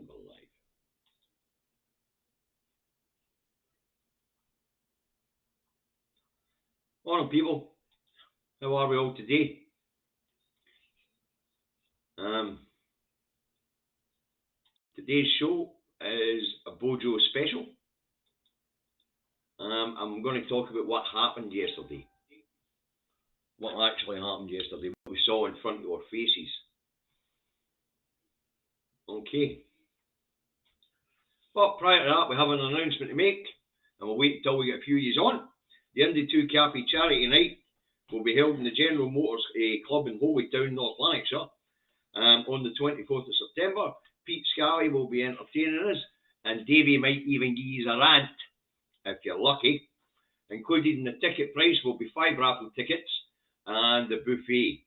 And we're live. Morning, people. How are we all today? Today's show is a BoJo special. I'm going to talk about what happened yesterday. What actually happened yesterday, what we saw in front of our faces. Okay. But prior to that, we have an announcement to make, and we'll wait until we get a few years on. The Indytruk Davy Charity Night will be held in the General Motors Club in Holytown, North Lanarkshire, on the 24th of September. Pete Scally will be entertaining us, and Davy might even give you a rant, if you're lucky. Included in the ticket price will be 5 raffle tickets and the buffet.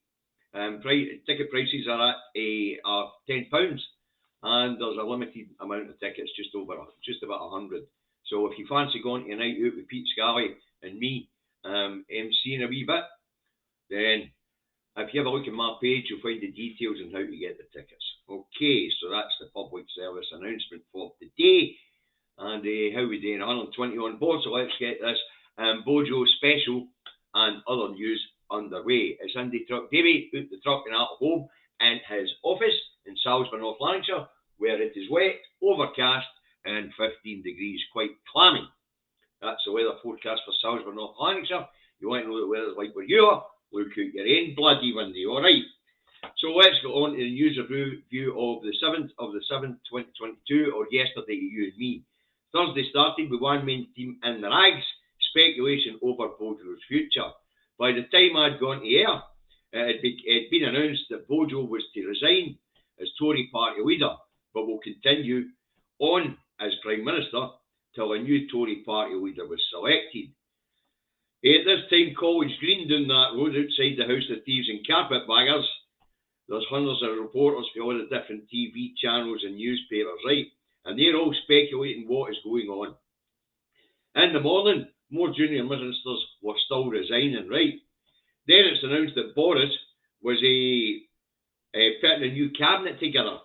Ticket prices are at are £10, and there's a limited amount of tickets, just about 100. So if you fancy going to a night out with Pete Scally and me, emceeing a wee bit, then if you have a look at my page, you'll find the details on how to get the tickets. Okay, so that's the public service announcement for today. And how we doing? 120 on board, so let's get this BoJo special and other news underway. It's Indytruk Davy out the truck and out of home in his office in Salisbury, North Lanarkshire, where it is wet, overcast, and 15 degrees, quite clammy. That's the weather forecast for Salisbury, North Lanarkshire. You want to know the weather's like where you are? Look out your own bloody window, alright? So let's go on to the news review of the 7th of the 7th, 2022, or yesterday, you and me. Thursday started with one main team in the rags, speculation over BoJo's future. By the time I'd gone to air, it had been announced that BoJo was to resign as Tory party leader, but will continue on as Prime Minister till a new Tory party leader was selected. At this time, College Green, down that road outside the House of Thieves and Carpetbaggers, there's hundreds of reporters for all the different TV channels and newspapers, right? And they're all speculating what is going on. In the morning, more junior ministers were still resigning, right? Then it's announced that Boris was putting a new cabinet together.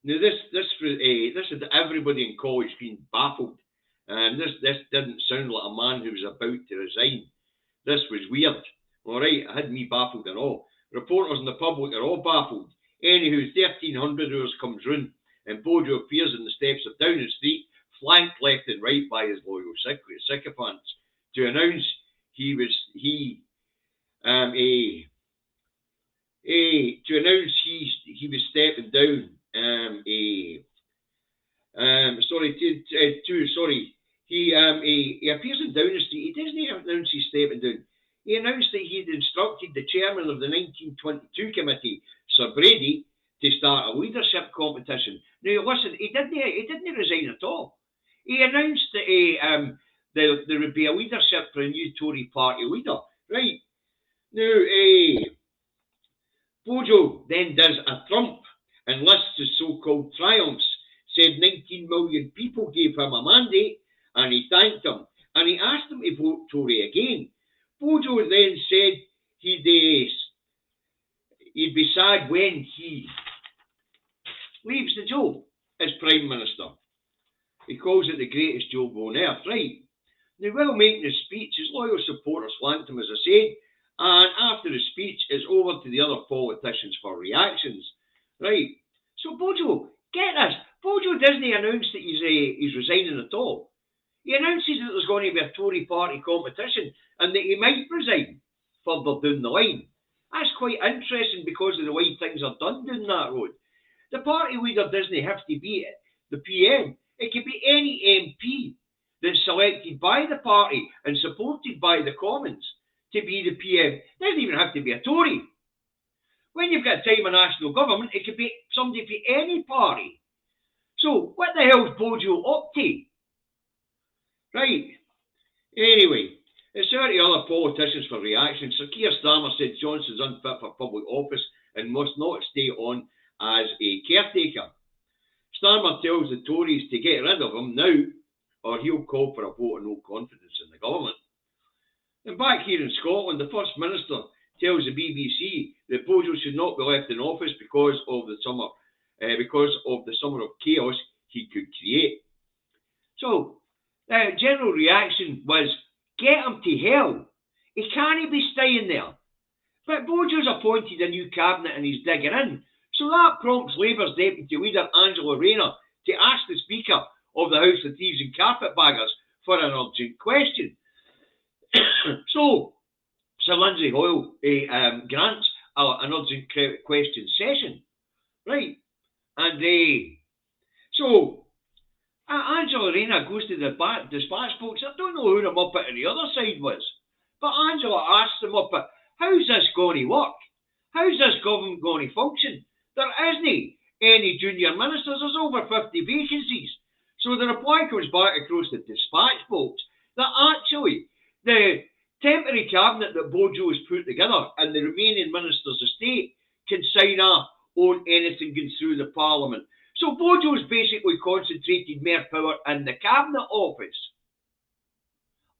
Now this had everybody in College Green baffled, and this didn't sound like a man who was about to resign. This was weird. All right, it had me baffled and all. Reporters and the public are all baffled. Anywho, 1300 hours comes round, and BoJo appears on the steps of Downing Street, flanked left and right by his loyal sycophants, to announce he was stepping down. He appears in Downing Street. He doesn't announce he's stepping down. He announced that he had instructed the chairman of the 1922 committee, Sir Brady, to start a leadership competition. Now listen, he didn't resign at all. He announced that there would be a leadership for a new Tory party leader, right? Now BoJo then does a Trump and lists his so-called triumphs. Said 19 million people gave him a mandate, and he thanked them, and he asked them to vote Tory again. BoJo then said he'd be sad when he leaves the job as Prime Minister. He calls it the greatest job on earth, right? Now, while making his speech, his loyal supporters flanked him, as I said, and after his speech, it's over to the other politicians for reactions, right? So BoJo, get this, BoJo doesn't announce that he's resigning at all. He announces that there's going to be a Tory party competition and that he might resign further down the line. That's quite interesting because of the way things are done down that road. The party leader doesn't have to be the PM. It could be any MP that's selected by the party and supported by the Commons to be the PM. It doesn't even have to be a Tory. When you've got a time of national government, it could be somebody for any party. So what the hell's BoJo up to? Right. Anyway, it's 30 other politicians for reaction. Sir Keir Starmer said Johnson's unfit for public office and must not stay on as a caretaker. Starmer tells the Tories to get rid of him now, or he'll call for a vote of no confidence in the government. And back here in Scotland, the First Minister tells the BBC that BoJo should not be left in office because of the summer because of the summer of chaos he could create. So, the general reaction was, get him to hell. He can't be staying there. But BoJo's appointed a new cabinet and he's digging in. So that prompts Labour's deputy leader, Angela Rayner, to ask the Speaker of the House of Thieves and Carpetbaggers for an urgent question. So, Sir Lindsay Hoyle grants an urgent question session. Right? And so, Angela Rayner goes to the dispatch box. I don't know who the muppet on the other side was. But Angela asks the muppet, how's this going to work? How's this government going to function? There isn't any junior ministers. There's over 50 vacancies. So the reply comes back across the dispatch box that actually the temporary cabinet that BoJo has put together and the remaining ministers of state can sign off on anything going through the parliament. So BoJo's basically concentrated more power in the cabinet office.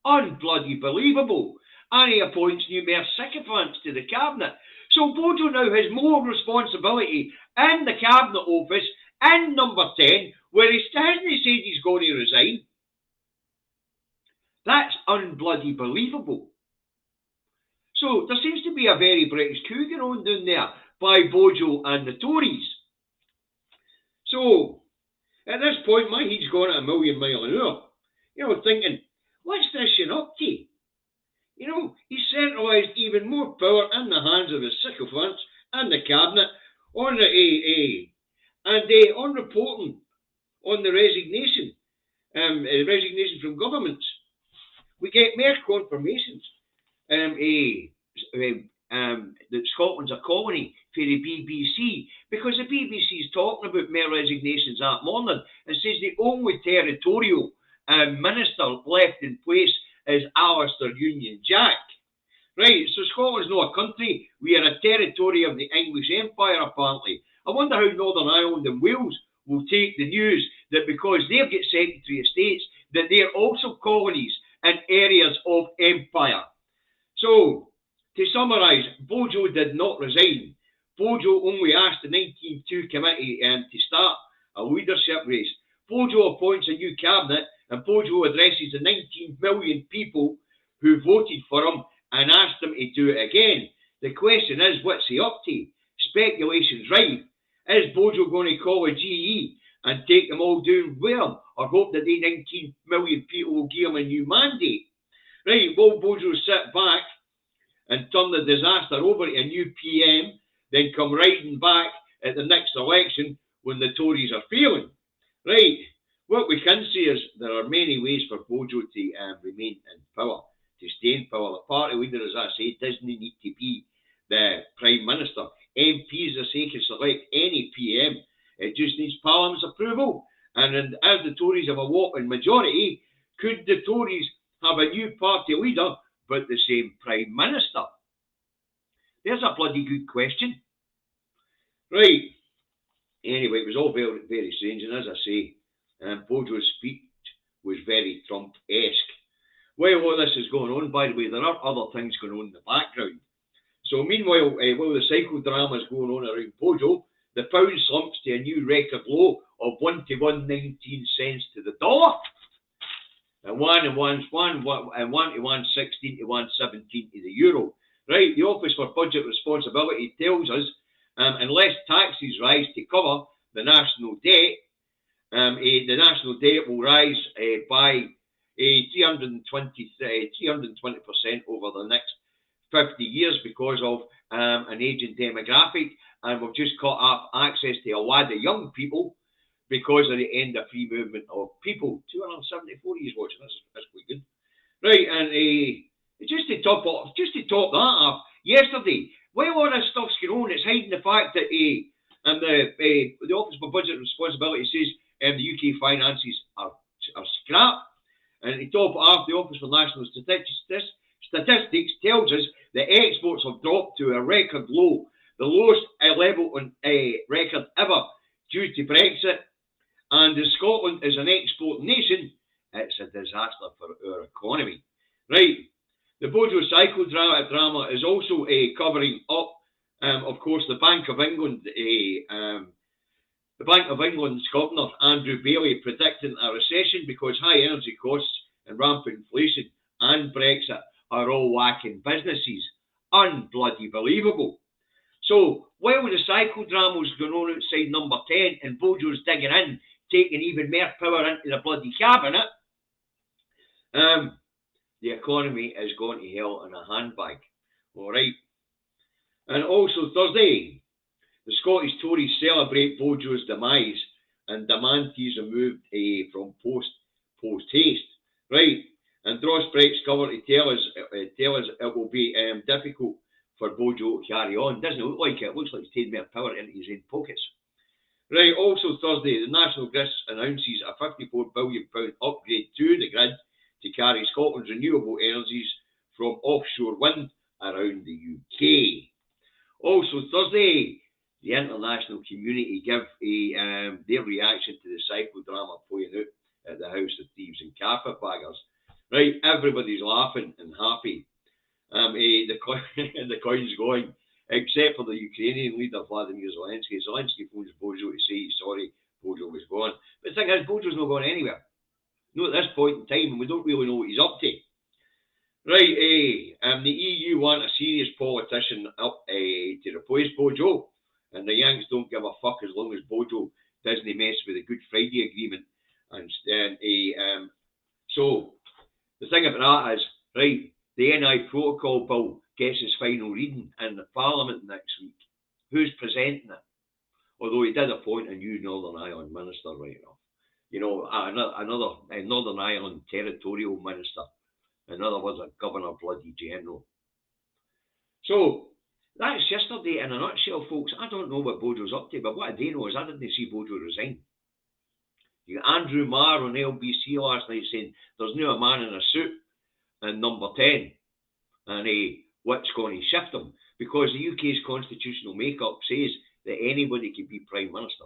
Unbloody believable. And he appoints new mere sycophants to the cabinet. So BoJo now has more responsibility in the cabinet office in number 10, where he hasn't said he's going to resign. That's unbloody believable. So there seems to be a very British coup going on down there by BoJo and the Tories. So at this point, my head's gone at a million mile an hour. You know, thinking, what's this up to? You know, he's centralised even more power in the hands of his sycophants and the cabinet on the AA. And on reporting on the resignation from governments, we get more confirmations that Scotland's a colony for the BBC, because the BBC is talking about more resignations that morning and says the only territorial minister left in place is Alistair Union Jack. Right, so Scotland's not a country. We are a territory of the English Empire, apparently. I wonder how Northern Ireland and Wales will take the news that because they've got Secretary of States, that they're also colonies and areas of empire. So, to summarise, BoJo did not resign. BoJo only asked the 19.2 committee to start a leadership race. BoJo appoints a new cabinet, and BoJo addresses the 19 million people who voted for him and asked them to do it again. The question is, what's he up to? Speculation's rife. Is BoJo going to call a GE and take them all down with him, or hope that the 19 million people will give him a new mandate? Right, will BoJo sit back and turn the disaster over to a new PM, then come riding back at the next election when the Tories are failing? Right, what we can say is there are many ways for BoJo to remain in power, to stay in power. The party leader, as I say, doesn't need to be the Prime Minister. MPs are saying can select any PM. It just needs Parliament's approval. And as the Tories have a whopping majority, could the Tories have a new party leader but the same Prime Minister? There's a bloody good question. Right. Anyway, it was all very, very strange. And as I say, BoJo's speech was very Trump-esque. While all this is going on, by the way, there are other things going on in the background. So meanwhile, while the psychodrama is going on around BoJo, the pound slumps to a new record low of 1 to 1.19 cents to the dollar. And 1 to 1.16 to 1.17 to the euro. Right, the Office for Budget Responsibility tells us unless taxes rise to cover the national debt, the national debt will rise by 320% over the next 50 years because of an aging demographic, and we've just cut off access to a lot of young people because of the end of free movement of people. 274 years watching, that's quite good. Right, and just to top that off, yesterday, while all this stuff's going on, it's hiding the fact that the Office for Budget Responsibility says the UK finances are scrap. And to top it off, the Office for National Statistics tells us that exports have dropped to a record low, the lowest level on record ever due to Brexit. And as Scotland is an export nation, it's a disaster for our economy. Right, the BoJo psychodrama is also covering up, of course, the Bank of England The Bank of England's Governor, Andrew Bailey, predicting a recession because high energy costs and rampant inflation and Brexit are all whacking businesses. Unbloody believable. So, while the psychodrama's going on outside number 10 and BoJo's digging in, taking even more power into the bloody cabinet, the economy is going to hell in a handbag. Alright. And also Thursday, the Scottish Tories celebrate BoJo's demise and demand he's removed from post haste. Right. And Dross Brett's cover to tell us it will be difficult for BoJo to carry on. Doesn't look like it. It looks like he's taking more power into his own pockets. Right, also Thursday, the National Grid announces a £54 billion upgrade to the grid to carry Scotland's renewable energies from offshore wind around the UK. Also Thursday, the international community give their reaction to the psychodrama playing out at the House of Thieves and Carpetbaggers. Right, everybody's laughing and happy. The coin's going, except for the Ukrainian leader Vladimir Zelensky. Zelensky phones BoJo to say he's sorry, BoJo was gone. But the thing is, BoJo's not going anywhere. Not at this point in time, and we don't really know what he's up to. Right, the EU want a serious politician up to replace BoJo, and the Yanks don't give a fuck as long as BoJo doesn't mess with the Good Friday Agreement. And so the thing about that is, right, the NI Protocol Bill gets its final reading in the Parliament next week. Who's presenting it? Although he did appoint a new Northern Ireland minister right now. You know, another Northern Ireland territorial minister. In other words, a Governor bloody General. So, that's yesterday in a nutshell, folks. I don't know what BoJo's up to, but what I do know is I didn't see BoJo resign. You got Andrew Marr on LBC last night saying there's now a man in a suit in number 10. And what's going to shift him? Because the UK's constitutional makeup says that anybody can be Prime Minister.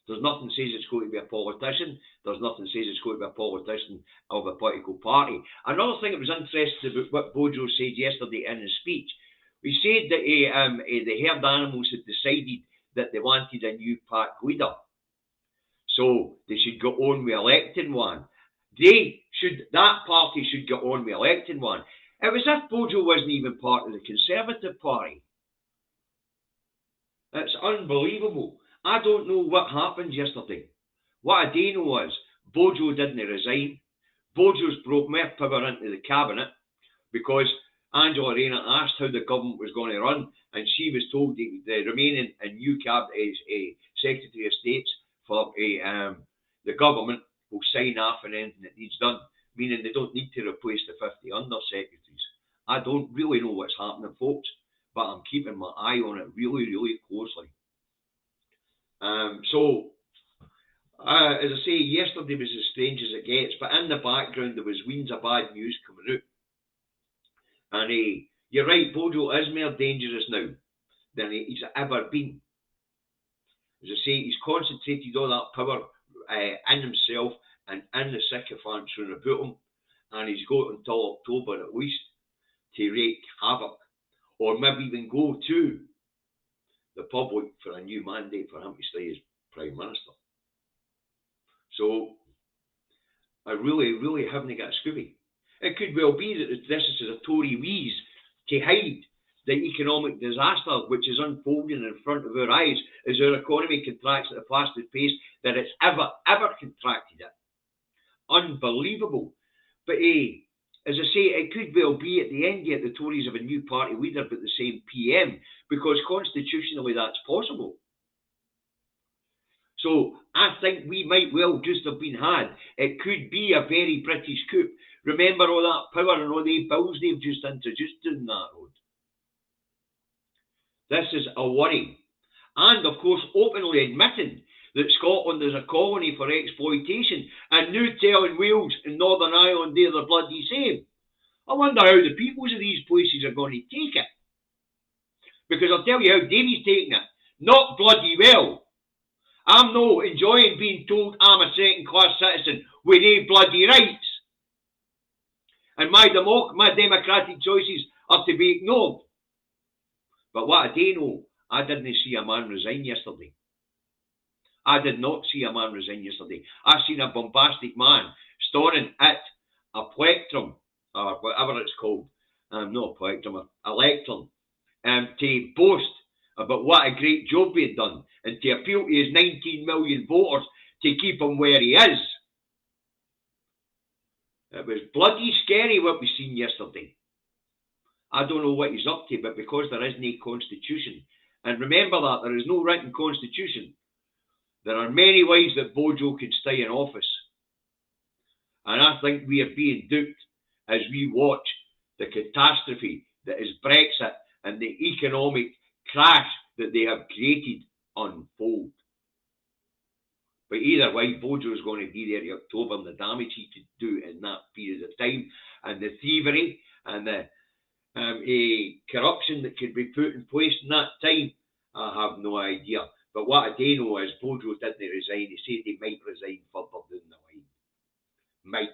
There's nothing says it's going to be a politician. There's nothing says it's going to be a politician of a political party. Another thing that was interesting about what BoJo said yesterday in his speech, he said that the herd animals had decided that they wanted a new pack leader. So they should go on with electing one. That party should get on with electing one. It was as if BoJo wasn't even part of the Conservative Party. It's unbelievable. I don't know what happened yesterday. What I do know is BoJo didn't resign. BoJo's brought more power into the cabinet because Angela Rayner asked how the government was going to run, and she was told the remaining new cabinet Secretary of States for the government will sign off on anything that needs done, meaning they don't need to replace the 50 undersecretaries. I don't really know what's happening, folks, but I'm keeping my eye on it really, really closely. As I say, yesterday was as strange as it gets, but in the background there was weens of bad news coming out. And you're right, BoJo is more dangerous now than he's ever been. As I say, he's concentrated all that power in himself and in the sycophants round about him, and he's got until October at least to wreak havoc, or maybe even go to the public for a new mandate for him to stay as Prime Minister. So, I really, really haven't got a scooby. It could well be that this is a Tory wheeze to hide the economic disaster which is unfolding in front of our eyes as our economy contracts at the fastest pace that it's ever contracted at. Unbelievable. But as I say, it could well be at the end yet the Tories have a new party leader but the same PM, because constitutionally that's possible. So I think we might well just have been had. It could be a very British coup. Remember all that power and all the bills they've just introduced down that road. This is a worry. And of course openly admitting that Scotland is a colony for exploitation, and now telling Wales and Northern Ireland they're the bloody same. I wonder how the peoples of these places are going to take it. Because I'll tell you how Davy's taking it. Not bloody well. I'm not enjoying being told I'm a second-class citizen with no bloody rights. And my democratic choices are to be ignored. But what I do know, I didn't see a man resign yesterday. I did not see a man resign yesterday. I seen a bombastic man storming at a plectrum, or whatever it's called, not a plectrum, a lectern, to boast about what a great job he had done, and to appeal to his 19 million voters to keep him where he is. It was bloody scary what we seen yesterday. I don't know what he's up to, but because there is no constitution, and remember that there is no written constitution, there are many ways that BoJo could stay in office. And I think we are being duped as we watch the catastrophe that is Brexit and the economic crash that they have created unfold. But either way, BoJo is going to be there in October, and the damage he could do in that period of time, and the thievery and the corruption that could be put in place in that time, I have no idea. But what I do know is BoJo didn't resign. He said he might resign further down the line. Might.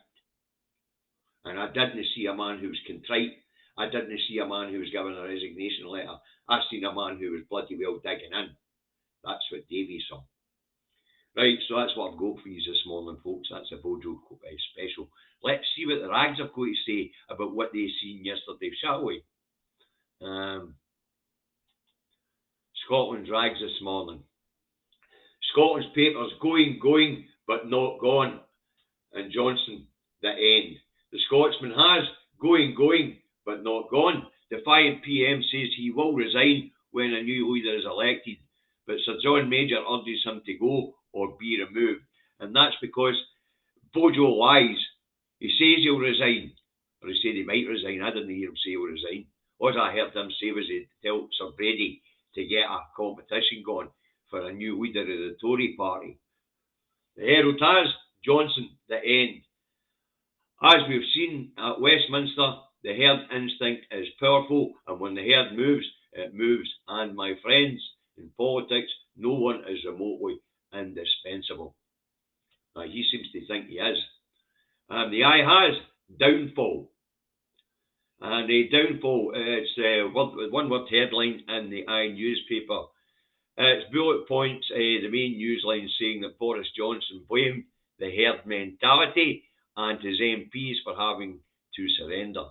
And I didn't see a man who was contrite. I didn't see a man who was given a resignation letter. I seen a man who was bloody well digging in. That's what Davy saw. Right, so that's what I've got for you this morning, folks. That's a BoJo special. Let's see what the rags have got to say about what they seen yesterday, shall we? Scotland's rags this morning. Scotland's papers going, but not gone. And Johnson, the end. The Scotsman has going, but not gone. The 5 PM says he will resign when a new leader is elected, but Sir John Major urges him to go or be removed. And that's because BoJo lies. He says he'll resign, or he said he might resign. I didn't hear him say he'll resign. All I heard him say was he'd tell Sir Brady to get a competition going for a new leader of the Tory party. The Herald has Johnson, the end. As we've seen at Westminster, the herd instinct is powerful, and when the herd moves, it moves. And my friends, in politics, no one is remotely indispensable. Now, he seems to think he is. The Eye has downfall. And the downfall, it's one word headline in the Eye newspaper. It's bullet points, the main newsline saying that Boris Johnson blamed the herd mentality and his MPs for having to surrender.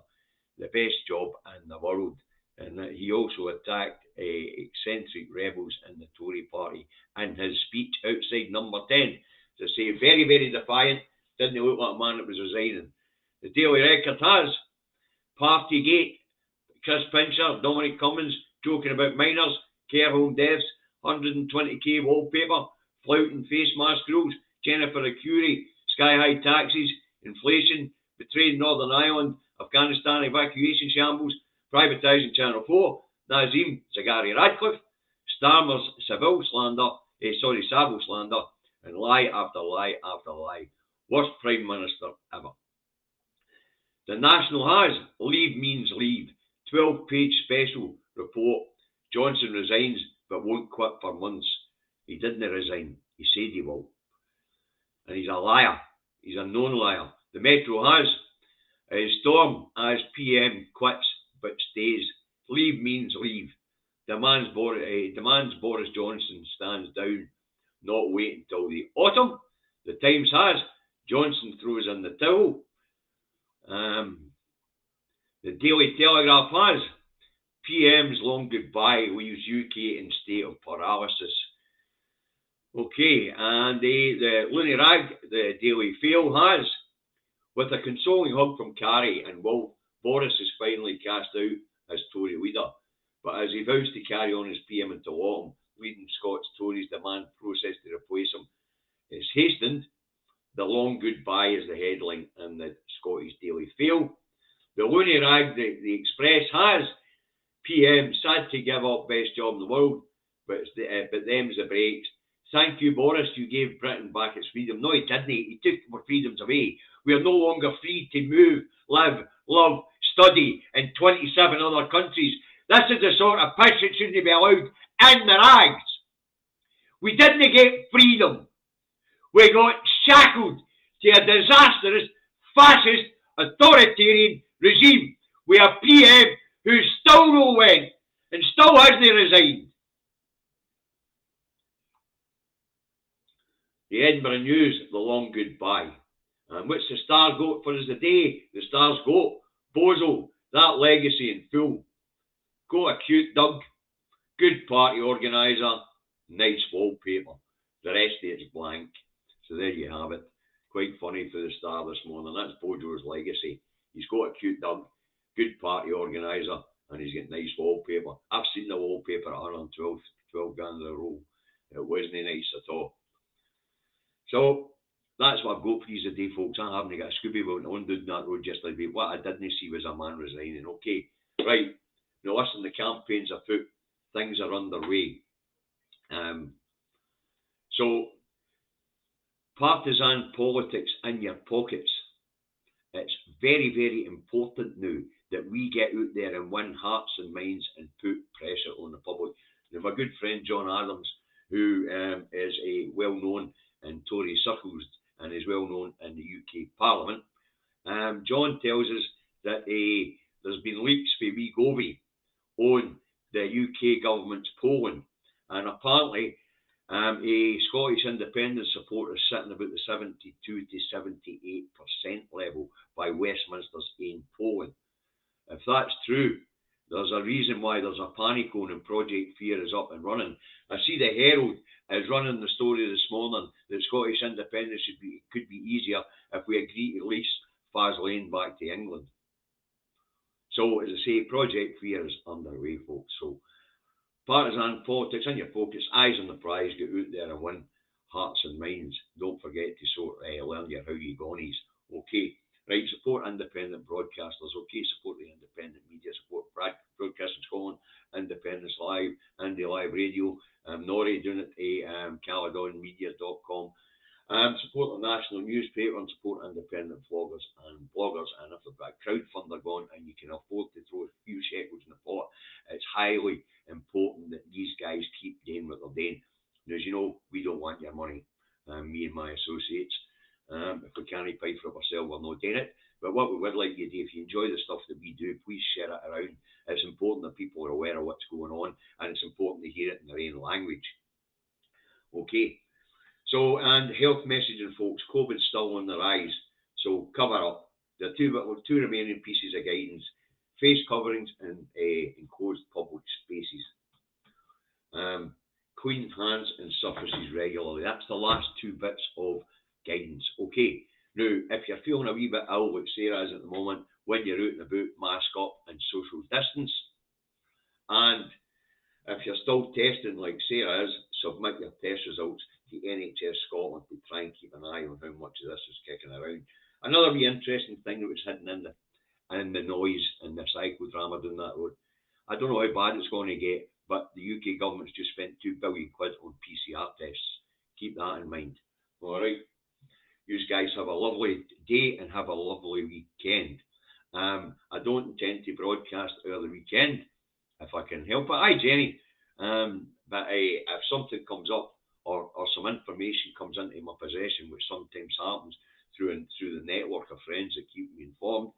The best job in the world. And he also attacked eccentric rebels in the Tory party in his speech outside Number 10. To say very, very defiant, didn't look like a man that was resigning. The Daily Record has Partygate, Chris Pincher, Dominic Cummins joking about minors, care home deaths, 120k wallpaper, flouting face mask rules, Jennifer Curie, sky-high taxes, inflation, betrayed Northern Ireland, Afghanistan evacuation shambles, privatising Channel 4, Nazim Zaghari Radcliffe, Starmer's Savile slander, and lie after lie after lie. Worst Prime Minister ever. The National has leave means leave. 12-page special report. Johnson resigns but won't quit for months. He didn't resign. He said he will. And he's a liar. He's a known liar. The Metro has Storm as PM quits but stays. Leave means leave. Demands Boris Johnson stands down. Not wait until the autumn. The Times has Johnson throws in the towel. The Daily Telegraph has PM's long goodbye leaves UK in state of paralysis. Okay, and the Looney Rag, the Daily Fail has, with a consoling hug from Carrie and Wolf, Boris is finally cast out as Tory leader. But as he vows to carry on as PM until autumn, leading Scots Tories demand process to replace him is hastened. The long goodbye is the headline in the Scottish Daily Fail. The Looney Rag, the Express has PM sad to give up best job in the world, but them's the breaks. Thank you, Boris. You gave Britain back its freedom. No, he didn't. He took our freedoms away. We are no longer free to move, live, love, study in 27 other countries. This is the sort of piss that shouldn't be allowed in the rags. We didn't get freedom. We got shackled to a disastrous, fascist, authoritarian regime. We have PM who still no went and still hasn't resigned. The Edinburgh News, the long goodbye. And what's the star got for us today? The star's got BoJo, that legacy in full. Got a cute Doug, good party organiser, nice wallpaper. The rest of it's blank. So there you have it. Quite funny for the star this morning. That's BoJo's legacy. He's got a cute Doug, good party organiser, and he's got nice wallpaper. I've seen the wallpaper at 112 grand a row. It wasn't nice at all. So that's what I've got for you today, folks. I haven't got a Scooby on down that road just like that. What I didn't see was a man resigning. Okay, right. Now listen, the campaign's afoot. Things are underway. So partisan politics in your pockets. It's very, very important now that we get out there and win hearts and minds and put pressure on the public. Now, my good friend John Adams, who is a well-known in Tory circles and is well-known in the UK Parliament, John tells us that there's been leaks for wee Govey on the UK government's polling, and apparently a Scottish independent supporter is sitting about the 72 to 78% level by Westminster's own polling. If that's true, there's a reason why there's a panic on and Project Fear is up and running. I see the Herald is running the story this morning that Scottish independence could be easier if we agree to lease Faslane back to England. So, as I say, Project Fear is underway, folks. So, partisan politics in your pockets, eyes on the prize, get out there and win hearts and minds. Don't forget to learn your how you gonies. Okay, right, support independent broadcasters. Okay, support the independent media, support Broadcasting Scotland, Independence Live, Indie Live Radio, Norrie doing it at caledonmedia.com. Support the national newspaper and support independent vloggers and bloggers. And if they've got a crowdfunder going and you can afford to throw a few shekels in the pot, it's highly important that these guys keep doing what they're doing. And as you know, we don't want your money, me and my associates. If we can't pay for it ourselves, we're not doing it. But what we would like you to do, if you enjoy the stuff that we do, please share it around. It's important that people are aware of what's going on, and it's important to hear it in their own language. Okay. So, and health messaging, folks. COVID's still on the rise. So, cover up. There are two remaining pieces of guidance. Face coverings and enclosed public spaces. Clean hands and surfaces regularly. That's the last two bits of guidance. Okay. Now, if you're feeling a wee bit ill, like Sarah is at the moment, when you're out and about, mask up and social distance. And if you're still testing like Sarah is, submit your test results to NHS Scotland to try and keep an eye on how much of this is kicking around. Another wee interesting thing that was hidden in the noise and the psychodrama down that road. I don't know how bad it's going to get, but the UK government's just spent £2 billion on PCR tests. Keep that in mind. All right. You guys have a lovely day and have a lovely weekend. I don't intend to broadcast over the weekend if I can help it. Hi, Jenny. But if something comes up or some information comes into my possession, which sometimes happens through the network of friends that keep me informed,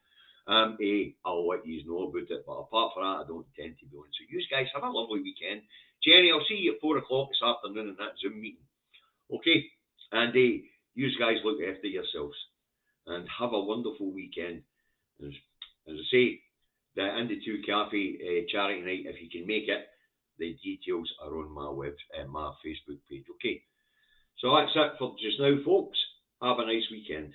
I'll let you know about it. But apart from that, I don't intend to be on. So you guys have a lovely weekend. Jenny, I'll see you at 4 o'clock this afternoon in that Zoom meeting. Okay? And you guys look after yourselves and have a wonderful weekend. As I say, the Indytruk Davy charity night, if you can make it, the details are on my Facebook page. Okay, so that's it for just now, folks. Have a nice weekend.